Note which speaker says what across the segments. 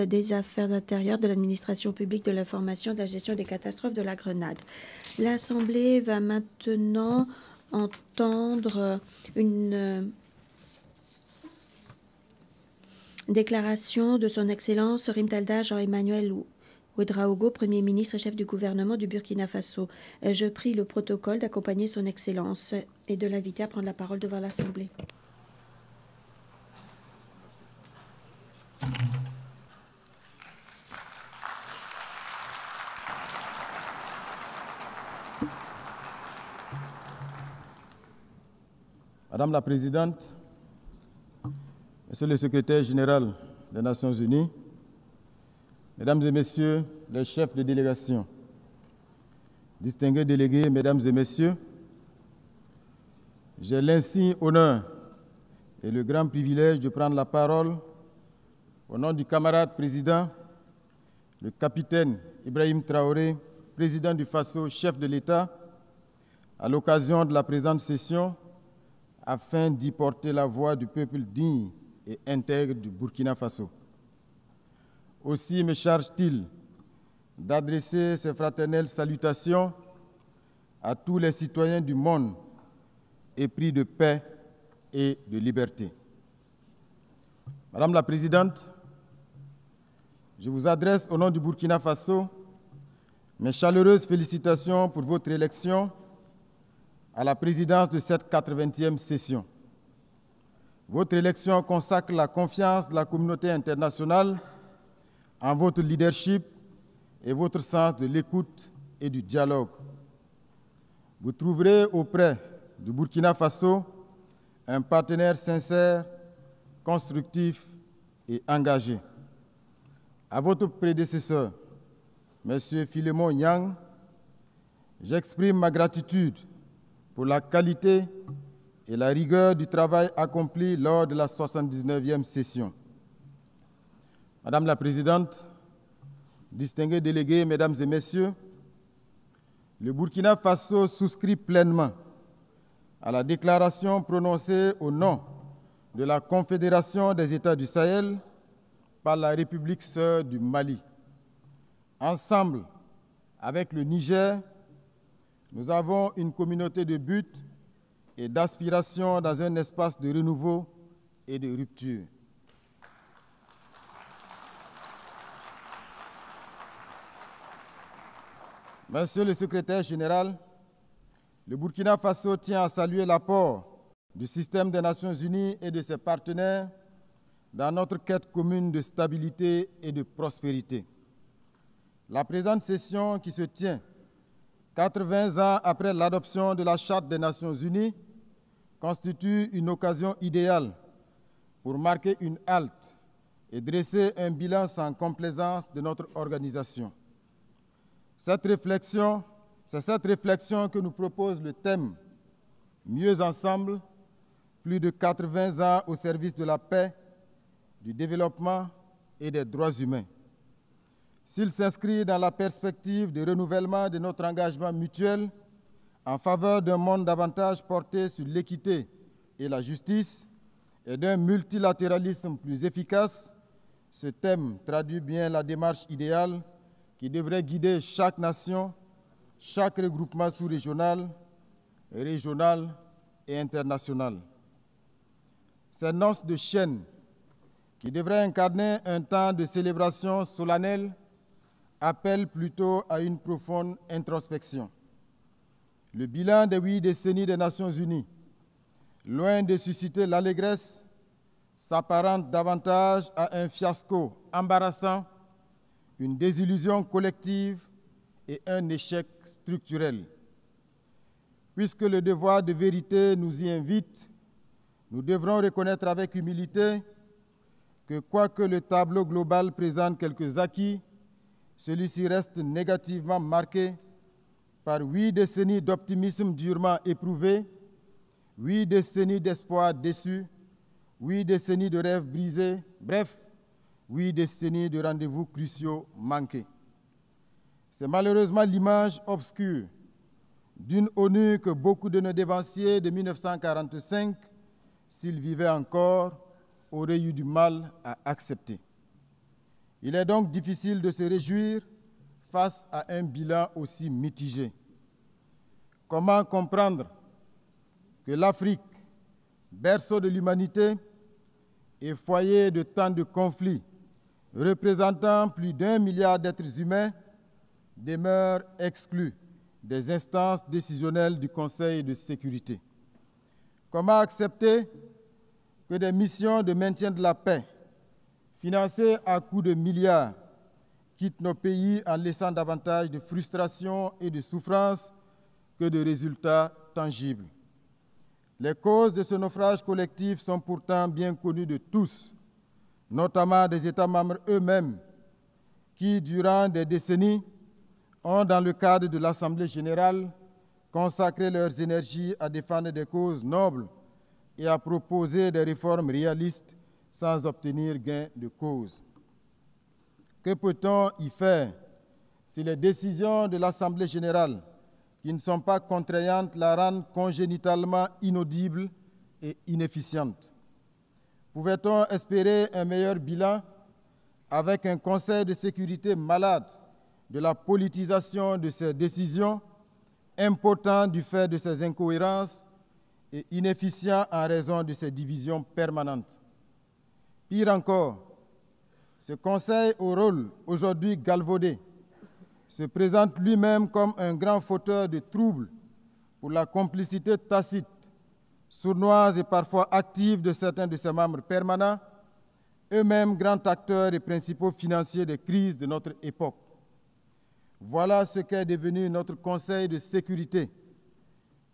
Speaker 1: Des affaires intérieures, de l'administration publique, de l'information, de la gestion des catastrophes de la Grenade. L'Assemblée va maintenant entendre une déclaration de son Excellence Rim Talda Jean-Emmanuel Ouedraogo, Premier ministre et chef du gouvernement du Burkina Faso. Je prie le protocole d'accompagner son Excellence et de l'inviter à prendre la parole devant l'Assemblée.
Speaker 2: Madame la Présidente, Monsieur le Secrétaire général des Nations Unies, Mesdames et Messieurs les chefs de délégation, distingués délégués, Mesdames et Messieurs, j'ai l'insigne honneur et le grand privilège de prendre la parole au nom du camarade président, le capitaine Ibrahim Traoré, président du Faso, chef de l'État, à l'occasion de la présente session, afin d'y porter la voix du peuple digne et intègre du Burkina Faso. Aussi me charge-t-il d'adresser ces fraternelles salutations à tous les citoyens du monde épris de paix et de liberté. Madame la Présidente, je vous adresse au nom du Burkina Faso mes chaleureuses félicitations pour votre élection à la présidence de cette 80e session. Votre élection consacre la confiance de la communauté internationale en votre leadership et votre sens de l'écoute et du dialogue. Vous trouverez auprès du Burkina Faso un partenaire sincère, constructif et engagé. À votre prédécesseur, M. Philémon Yang, j'exprime ma gratitude pour la qualité et la rigueur du travail accompli lors de la 79e session. Madame la Présidente, distingués délégués, Mesdames et Messieurs, le Burkina Faso souscrit pleinement à la déclaration prononcée au nom de la Confédération des États du Sahel par la République sœur du Mali. Ensemble, avec le Niger, nous avons une communauté de buts et d'aspiration dans un espace de renouveau et de rupture. Monsieur le Secrétaire général, le Burkina Faso tient à saluer l'apport du système des Nations Unies et de ses partenaires dans notre quête commune de stabilité et de prospérité. La présente session qui se tient 80 ans après l'adoption de la Charte des Nations Unies constitue une occasion idéale pour marquer une halte et dresser un bilan sans complaisance de notre organisation. C'est cette réflexion que nous propose le thème « Mieux ensemble, plus de 80 ans au service de la paix, du développement et des droits humains ». S'il s'inscrit dans la perspective de renouvellement de notre engagement mutuel en faveur d'un monde davantage porté sur l'équité et la justice et d'un multilatéralisme plus efficace, ce thème traduit bien la démarche idéale qui devrait guider chaque nation, chaque regroupement sous-régional, régional et international. Ces noces de chaîne qui devraient incarner un temps de célébration solennelle appelle plutôt à une profonde introspection. Le bilan des 8 décennies des Nations Unies, loin de susciter l'allégresse, s'apparente davantage à un fiasco embarrassant, une désillusion collective et un échec structurel. Puisque le devoir de vérité nous y invite, nous devrons reconnaître avec humilité que quoique le tableau global présente quelques acquis, celui-ci reste négativement marqué par 8 décennies d'optimisme durement éprouvé, 8 décennies d'espoir déçus, 8 décennies de rêves brisés, bref, 8 décennies de rendez-vous cruciaux manqués. C'est malheureusement l'image obscure d'une ONU que beaucoup de nos dévanciers de 1945, s'ils vivaient encore, auraient eu du mal à accepter. Il est donc difficile de se réjouir face à un bilan aussi mitigé. Comment comprendre que l'Afrique, berceau de l'humanité et foyer de tant de conflits, représentant plus d'1 milliard d'êtres humains, demeure exclue des instances décisionnelles du Conseil de sécurité? Comment accepter que des missions de maintien de la paix, financées à coups de milliards, quittent nos pays en laissant davantage de frustration et de souffrance que de résultats tangibles? Les causes de ce naufrage collectif sont pourtant bien connues de tous, notamment des États membres eux-mêmes, qui, durant des décennies, ont, dans le cadre de l'Assemblée générale, consacré leurs énergies à défendre des causes nobles et à proposer des réformes réalistes sans obtenir gain de cause. Que peut-on y faire si les décisions de l'Assemblée générale, qui ne sont pas contraignantes, la rendent congénitalement inaudible et inefficiente? Pouvait-on espérer un meilleur bilan avec un Conseil de sécurité malade de la politisation de ses décisions, impotent du fait de ses incohérences et inefficient en raison de ses divisions permanentes? Pire encore, ce Conseil au rôle aujourd'hui galvaudé se présente lui-même comme un grand fauteur de troubles pour la complicité tacite, sournoise et parfois active de certains de ses membres permanents, eux-mêmes grands acteurs et principaux financiers des crises de notre époque. Voilà ce qu'est devenu notre Conseil de sécurité.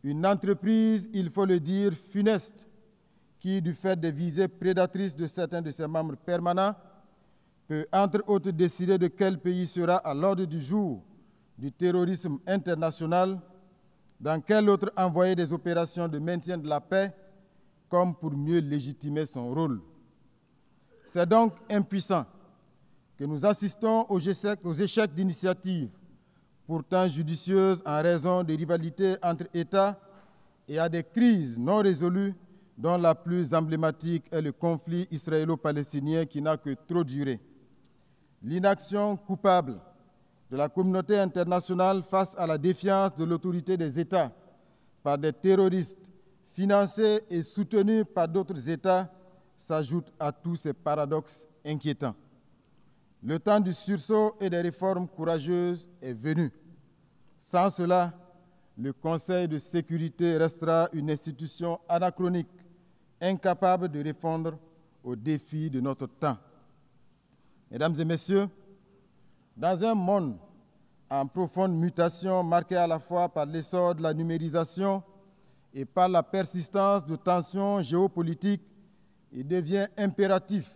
Speaker 2: Une entreprise, il faut le dire, funeste, qui, du fait des visées prédatrices de certains de ses membres permanents, peut entre autres décider de quel pays sera à l'ordre du jour du terrorisme international, dans quel autre envoyer des opérations de maintien de la paix, comme pour mieux légitimer son rôle. C'est donc impuissant que nous assistons aux échecs d'initiatives, pourtant judicieuses en raison des rivalités entre États et à des crises non résolues, dont la plus emblématique est le conflit israélo-palestinien qui n'a que trop duré. L'inaction coupable de la communauté internationale face à la défiance de l'autorité des États par des terroristes financés et soutenus par d'autres États s'ajoute à tous ces paradoxes inquiétants. Le temps du sursaut et des réformes courageuses est venu. Sans cela, le Conseil de sécurité restera une institution anachronique, incapable de répondre aux défis de notre temps. Mesdames et messieurs, dans un monde en profonde mutation marqué à la fois par l'essor de la numérisation et par la persistance de tensions géopolitiques, il devient impératif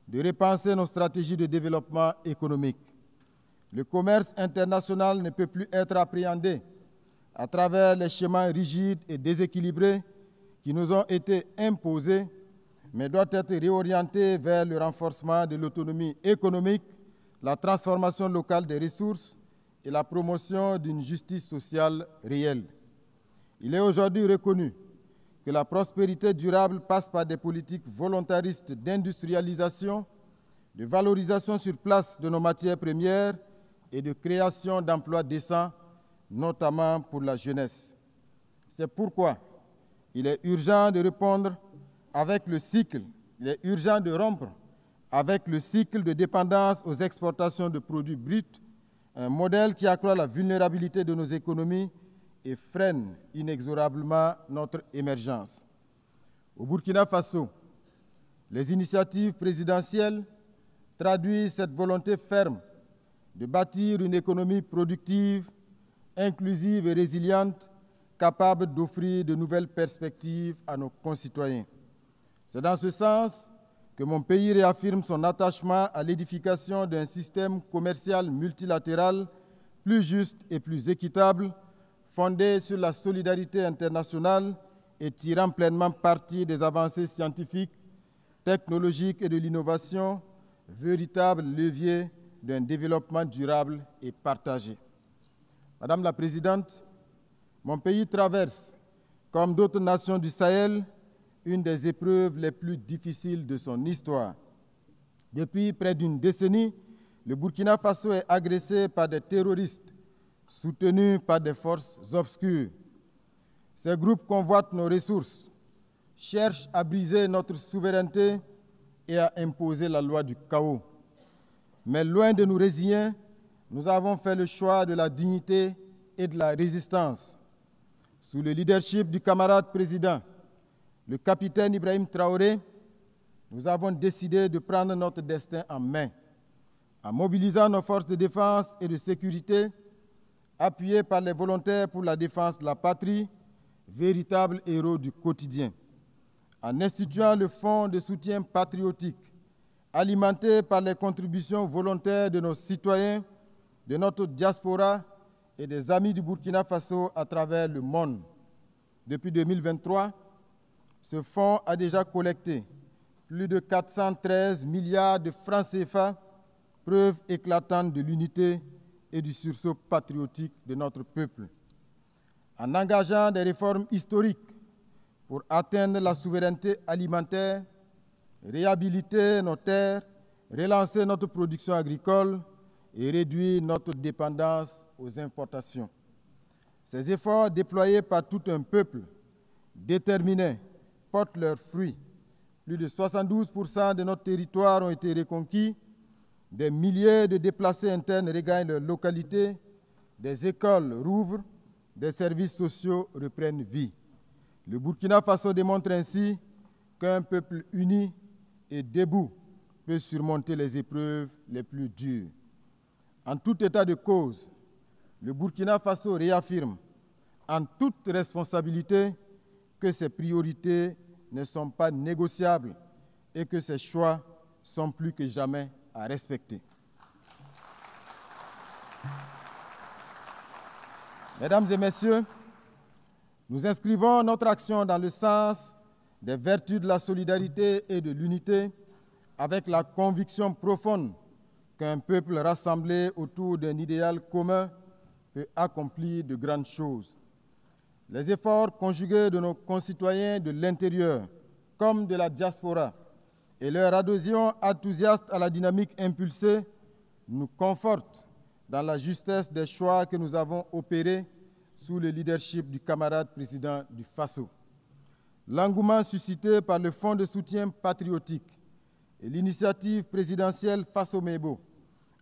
Speaker 2: de repenser nos stratégies de développement économique. Le commerce international ne peut plus être appréhendé à travers les schémas rigides et déséquilibrés qui nous ont été imposés, mais doit être réorienté vers le renforcement de l'autonomie économique, la transformation locale des ressources et la promotion d'une justice sociale réelle. Il est aujourd'hui reconnu que la prospérité durable passe par des politiques volontaristes d'industrialisation, de valorisation sur place de nos matières premières et de création d'emplois décents, notamment pour la jeunesse. C'est pourquoi il est urgent de répondre avec le cycle, il est urgent de rompre avec le cycle de dépendance aux exportations de produits bruts, un modèle qui accroît la vulnérabilité de nos économies et freine inexorablement notre émergence. Au Burkina Faso, les initiatives présidentielles traduisent cette volonté ferme de bâtir une économie productive, inclusive et résiliente, capable d'offrir de nouvelles perspectives à nos concitoyens. C'est dans ce sens que mon pays réaffirme son attachement à l'édification d'un système commercial multilatéral plus juste et plus équitable, fondé sur la solidarité internationale et tirant pleinement parti des avancées scientifiques, technologiques et de l'innovation, véritable levier d'un développement durable et partagé. Madame la Présidente, mon pays traverse, comme d'autres nations du Sahel, une des épreuves les plus difficiles de son histoire. Depuis près d'une décennie, le Burkina Faso est agressé par des terroristes soutenus par des forces obscures. Ces groupes convoitent nos ressources, cherchent à briser notre souveraineté et à imposer la loi du chaos. Mais loin de nous résigner, nous avons fait le choix de la dignité et de la résistance. Sous le leadership du camarade président, le capitaine Ibrahim Traoré, nous avons décidé de prendre notre destin en main, en mobilisant nos forces de défense et de sécurité, appuyés par les volontaires pour la défense de la patrie, véritables héros du quotidien, en instituant le Fonds de soutien patriotique, alimenté par les contributions volontaires de nos citoyens, de notre diaspora et des amis du Burkina Faso à travers le monde. Depuis 2023, ce fonds a déjà collecté plus de 413 milliards de francs CFA, preuve éclatante de l'unité et du sursaut patriotique de notre peuple. En engageant des réformes historiques pour atteindre la souveraineté alimentaire, réhabiliter nos terres, relancer notre production agricole et réduire notre dépendance aux importations. Ces efforts déployés par tout un peuple déterminé portent leurs fruits. Plus de 72% de notre territoire ont été reconquis, des milliers de déplacés internes regagnent leur localité, des écoles rouvrent, des services sociaux reprennent vie. Le Burkina Faso démontre ainsi qu'un peuple uni et debout peut surmonter les épreuves les plus dures. En tout état de cause, le Burkina Faso réaffirme en toute responsabilité que ses priorités ne sont pas négociables et que ses choix sont plus que jamais à respecter. Mesdames et messieurs, nous inscrivons notre action dans le sens des vertus de la solidarité et de l'unité avec la conviction profonde qu'un peuple rassemblé autour d'un idéal commun peut accomplir de grandes choses. Les efforts conjugués de nos concitoyens de l'intérieur comme de la diaspora et leur adhésion enthousiaste à la dynamique impulsée nous confortent dans la justesse des choix que nous avons opérés sous le leadership du camarade président du Faso. L'engouement suscité par le Fonds de soutien patriotique et l'initiative présidentielle Faso-Mebo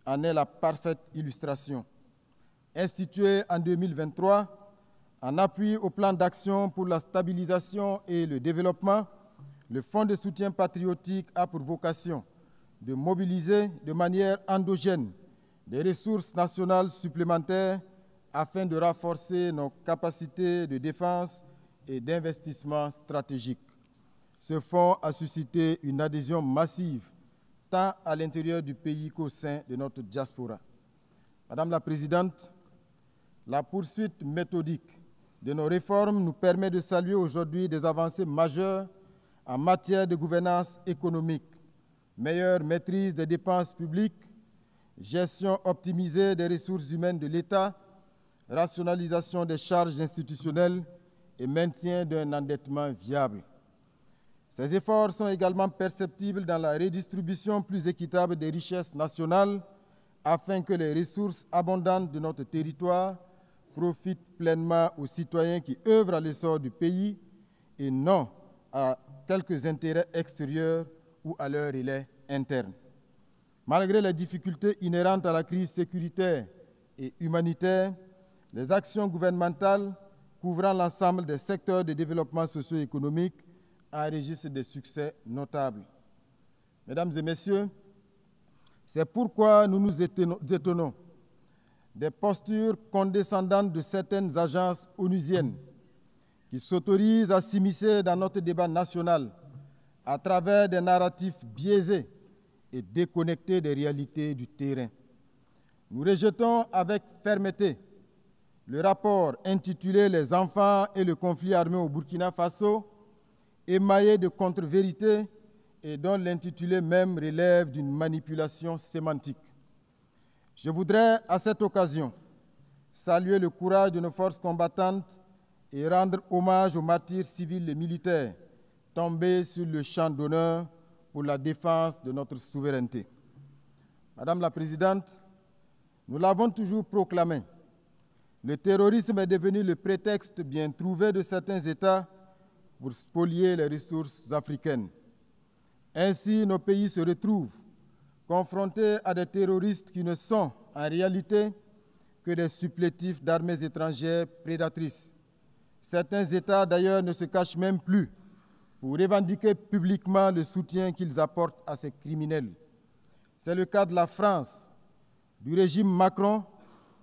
Speaker 2: en est la parfaite illustration. Institué en 2023, en appui au plan d'action pour la stabilisation et le développement, le Fonds de soutien patriotique a pour vocation de mobiliser de manière endogène des ressources nationales supplémentaires afin de renforcer nos capacités de défense et d'investissement stratégique. Ce fonds a suscité une adhésion massive tant à l'intérieur du pays qu'au sein de notre diaspora. Madame la Présidente, la poursuite méthodique de nos réformes nous permet de saluer aujourd'hui des avancées majeures en matière de gouvernance économique, meilleure maîtrise des dépenses publiques, gestion optimisée des ressources humaines de l'État, rationalisation des charges institutionnelles et maintien d'un endettement viable. Ces efforts sont également perceptibles dans la redistribution plus équitable des richesses nationales afin que les ressources abondantes de notre territoire profitent pleinement aux citoyens qui œuvrent à l'essor du pays et non à quelques intérêts extérieurs ou à leur relais interne. Malgré les difficultés inhérentes à la crise sécuritaire et humanitaire, les actions gouvernementales couvrant l'ensemble des secteurs de développement socio-économique enregistrent des succès notables. Mesdames et messieurs, c'est pourquoi nous nous étonnons des postures condescendantes de certaines agences onusiennes qui s'autorisent à s'immiscer dans notre débat national à travers des narratifs biaisés et déconnectés des réalités du terrain. Nous rejetons avec fermeté le rapport intitulé « Les enfants et le conflit armé au Burkina Faso », émaillé de contre-vérités et dont l'intitulé même relève d'une manipulation sémantique. Je voudrais à cette occasion saluer le courage de nos forces combattantes et rendre hommage aux martyrs civils et militaires tombés sur le champ d'honneur pour la défense de notre souveraineté. Madame la Présidente, nous l'avons toujours proclamé, le terrorisme est devenu le prétexte bien trouvé de certains États pour spolier les ressources africaines. Ainsi, nos pays se retrouvent confrontés à des terroristes qui ne sont en réalité que des supplétifs d'armées étrangères prédatrices. Certains États, d'ailleurs, ne se cachent même plus pour revendiquer publiquement le soutien qu'ils apportent à ces criminels. C'est le cas de la France, du régime Macron,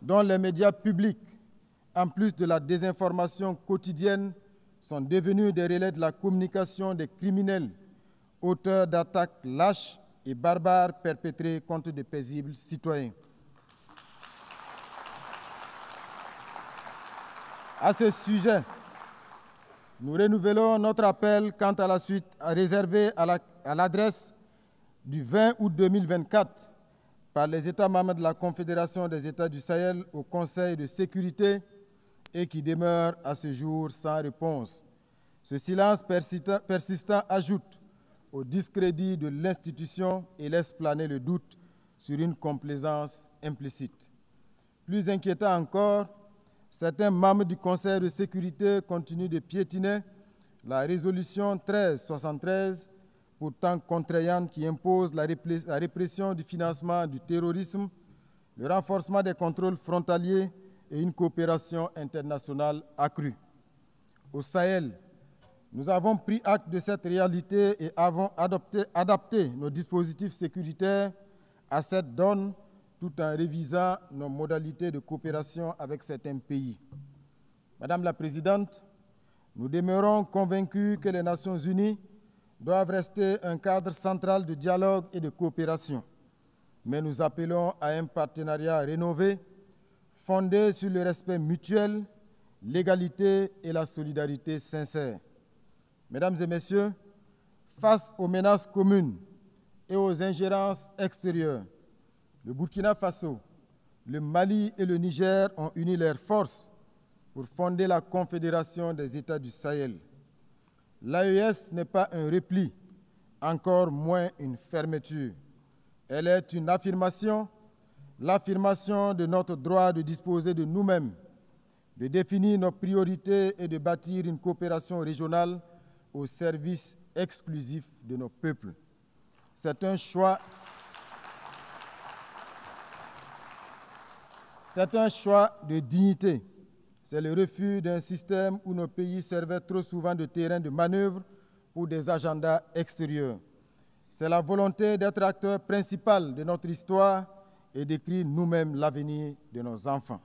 Speaker 2: dont les médias publics, en plus de la désinformation quotidienne, sont devenus des relais de la communication des criminels, auteurs d'attaques lâches et barbares perpétrées contre de paisibles citoyens. À ce sujet, nous renouvelons notre appel quant à la suite réservé à l'adresse du 20 août 2024 par les États membres de la Confédération des États du Sahel au Conseil de sécurité et qui demeure à ce jour sans réponse. Ce silence persistant ajoute au discrédit de l'institution et laisse planer le doute sur une complaisance implicite. Plus inquiétant encore, certains membres du Conseil de sécurité continuent de piétiner la résolution 1373, pourtant contraignante, qui impose la répression du financement du terrorisme, le renforcement des contrôles frontaliers et une coopération internationale accrue. Au Sahel, nous avons pris acte de cette réalité et avons adapté nos dispositifs sécuritaires à cette donne tout en révisant nos modalités de coopération avec certains pays. Madame la Présidente, nous demeurons convaincus que les Nations unies doivent rester un cadre central de dialogue et de coopération, mais nous appelons à un partenariat rénové, fondé sur le respect mutuel, l'égalité et la solidarité sincère. Mesdames et Messieurs, face aux menaces communes et aux ingérences extérieures, le Burkina Faso, le Mali et le Niger ont uni leurs forces pour fonder la Confédération des États du Sahel. L'AES n'est pas un repli, encore moins une fermeture. Elle est une affirmation, l'affirmation de notre droit de disposer de nous-mêmes, de définir nos priorités et de bâtir une coopération régionale au service exclusif de nos peuples. C'est un choix de dignité. C'est le refus d'un système où nos pays servaient trop souvent de terrain de manœuvre pour des agendas extérieurs. C'est la volonté d'être acteur principal de notre histoire et d'écrire nous-mêmes l'avenir de nos enfants.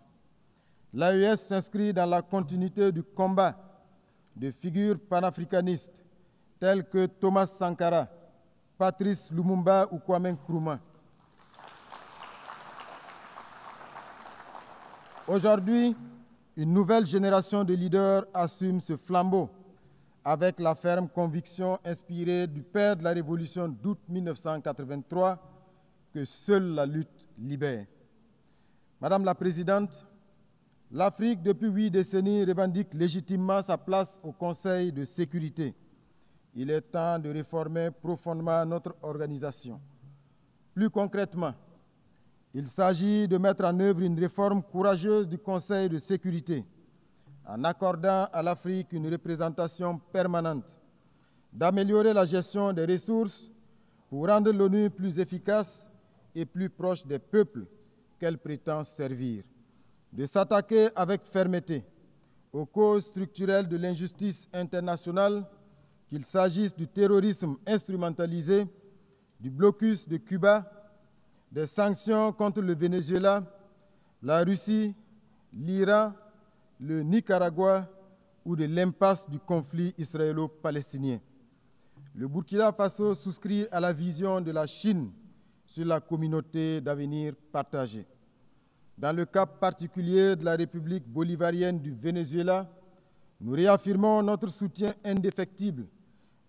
Speaker 2: L'AES s'inscrit dans la continuité du combat de figures panafricanistes telles que Thomas Sankara, Patrice Lumumba ou Kwame Nkrumah. Aujourd'hui, une nouvelle génération de leaders assume ce flambeau avec la ferme conviction inspirée du père de la Révolution d'août 1983 que seule la lutte libère. Madame la Présidente, l'Afrique, depuis 8 décennies, revendique légitimement sa place au Conseil de sécurité. Il est temps de réformer profondément notre organisation. Plus concrètement, il s'agit de mettre en œuvre une réforme courageuse du Conseil de sécurité, en accordant à l'Afrique une représentation permanente, d'améliorer la gestion des ressources pour rendre l'ONU plus efficace et plus proche des peuples qu'elle prétend servir, de s'attaquer avec fermeté aux causes structurelles de l'injustice internationale, qu'il s'agisse du terrorisme instrumentalisé, du blocus de Cuba, des sanctions contre le Venezuela, la Russie, l'Iran, le Nicaragua ou de l'impasse du conflit israélo-palestinien. Le Burkina Faso souscrit à la vision de la Chine sur la communauté d'avenir partagée. Dans le cas particulier de la République bolivarienne du Venezuela, nous réaffirmons notre soutien indéfectible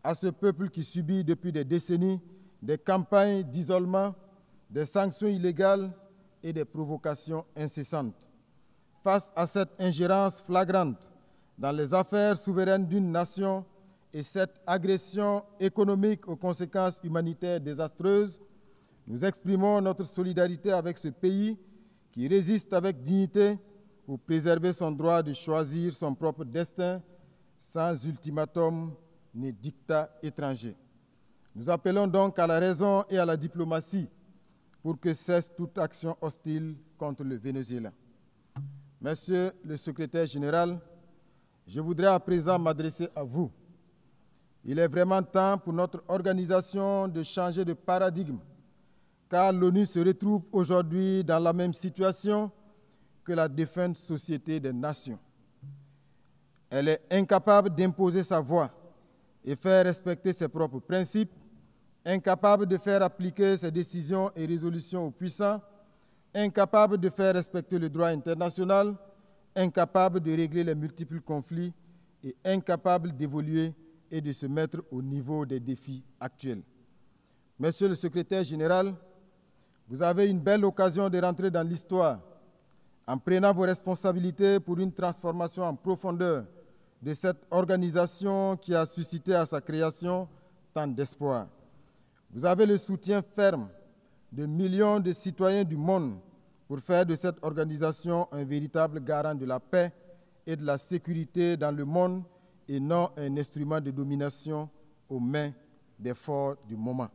Speaker 2: à ce peuple qui subit depuis des décennies des campagnes d'isolement, des sanctions illégales et des provocations incessantes. Face à cette ingérence flagrante dans les affaires souveraines d'une nation et cette agression économique aux conséquences humanitaires désastreuses, nous exprimons notre solidarité avec ce pays qui résiste avec dignité pour préserver son droit de choisir son propre destin sans ultimatum ni dictat étranger. Nous appelons donc à la raison et à la diplomatie pour que cesse toute action hostile contre le Venezuela. Monsieur le secrétaire général, je voudrais à présent m'adresser à vous. Il est vraiment temps pour notre organisation de changer de paradigme, car l'ONU se retrouve aujourd'hui dans la même situation que la défunte Société des Nations. Elle est incapable d'imposer sa voix et faire respecter ses propres principes, incapable de faire appliquer ses décisions et résolutions aux puissants, incapable de faire respecter le droit international, incapable de régler les multiples conflits et incapable d'évoluer et de se mettre au niveau des défis actuels. Monsieur le secrétaire général, vous avez une belle occasion de rentrer dans l'histoire en prenant vos responsabilités pour une transformation en profondeur de cette organisation qui a suscité à sa création tant d'espoir. Vous avez le soutien ferme de millions de citoyens du monde pour faire de cette organisation un véritable garant de la paix et de la sécurité dans le monde et non un instrument de domination aux mains des forts du moment.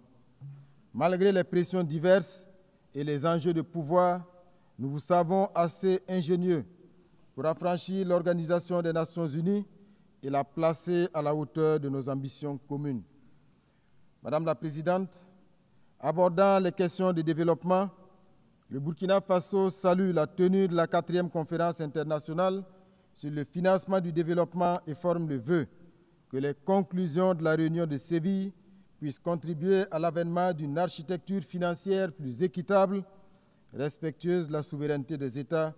Speaker 2: Malgré les pressions diverses et les enjeux de pouvoir, nous vous savons assez ingénieux pour affranchir l'Organisation des Nations Unies et la placer à la hauteur de nos ambitions communes. Madame la Présidente, abordant les questions de développement, le Burkina Faso salue la tenue de la 4e conférence internationale sur le financement du développement et forme le vœu que les conclusions de la réunion de Séville puissent contribuer à l'avènement d'une architecture financière plus équitable, respectueuse de la souveraineté des États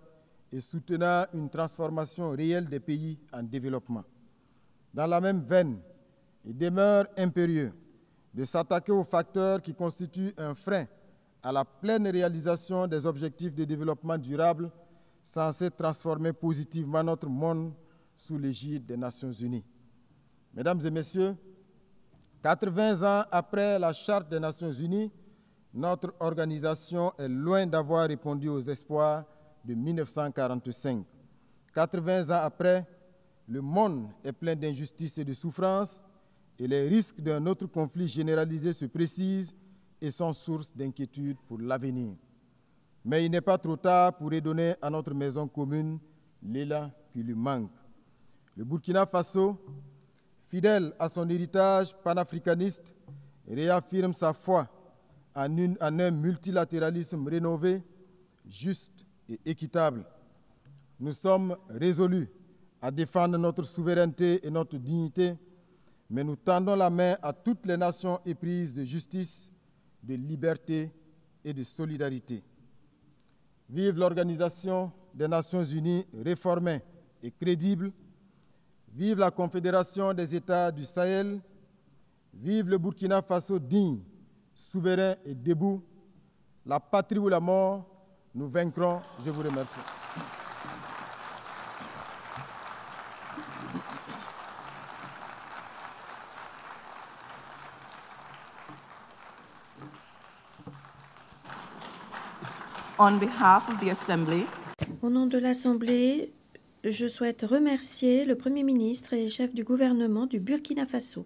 Speaker 2: et soutenant une transformation réelle des pays en développement. Dans la même veine, il demeure impérieux de s'attaquer aux facteurs qui constituent un frein à la pleine réalisation des objectifs de développement durable censés transformer positivement notre monde sous l'égide des Nations Unies. Mesdames et messieurs, 80 ans après la Charte des Nations Unies, notre organisation est loin d'avoir répondu aux espoirs de 1945. 80 ans après, le monde est plein d'injustices et de souffrances et les risques d'un autre conflit généralisé se précisent et sont source d'inquiétude pour l'avenir. Mais il n'est pas trop tard pour redonner à notre maison commune l'élan qui lui manque. Le Burkina Faso, fidèle à son héritage panafricaniste, réaffirme sa foi en un multilatéralisme rénové, juste et équitable. Nous sommes résolus à défendre notre souveraineté et notre dignité, mais nous tendons la main à toutes les nations éprises de justice, de liberté et de solidarité. Vive l'Organisation des Nations Unies réformée et crédible. Vive la Confédération des États du Sahel. Vive le Burkina Faso digne, souverain et debout. La patrie ou la mort, nous vaincrons. Je vous remercie.
Speaker 3: On behalf of the Assembly,
Speaker 1: Au nom de l'Assemblée, je souhaite remercier le Premier ministre et chef du gouvernement du Burkina Faso.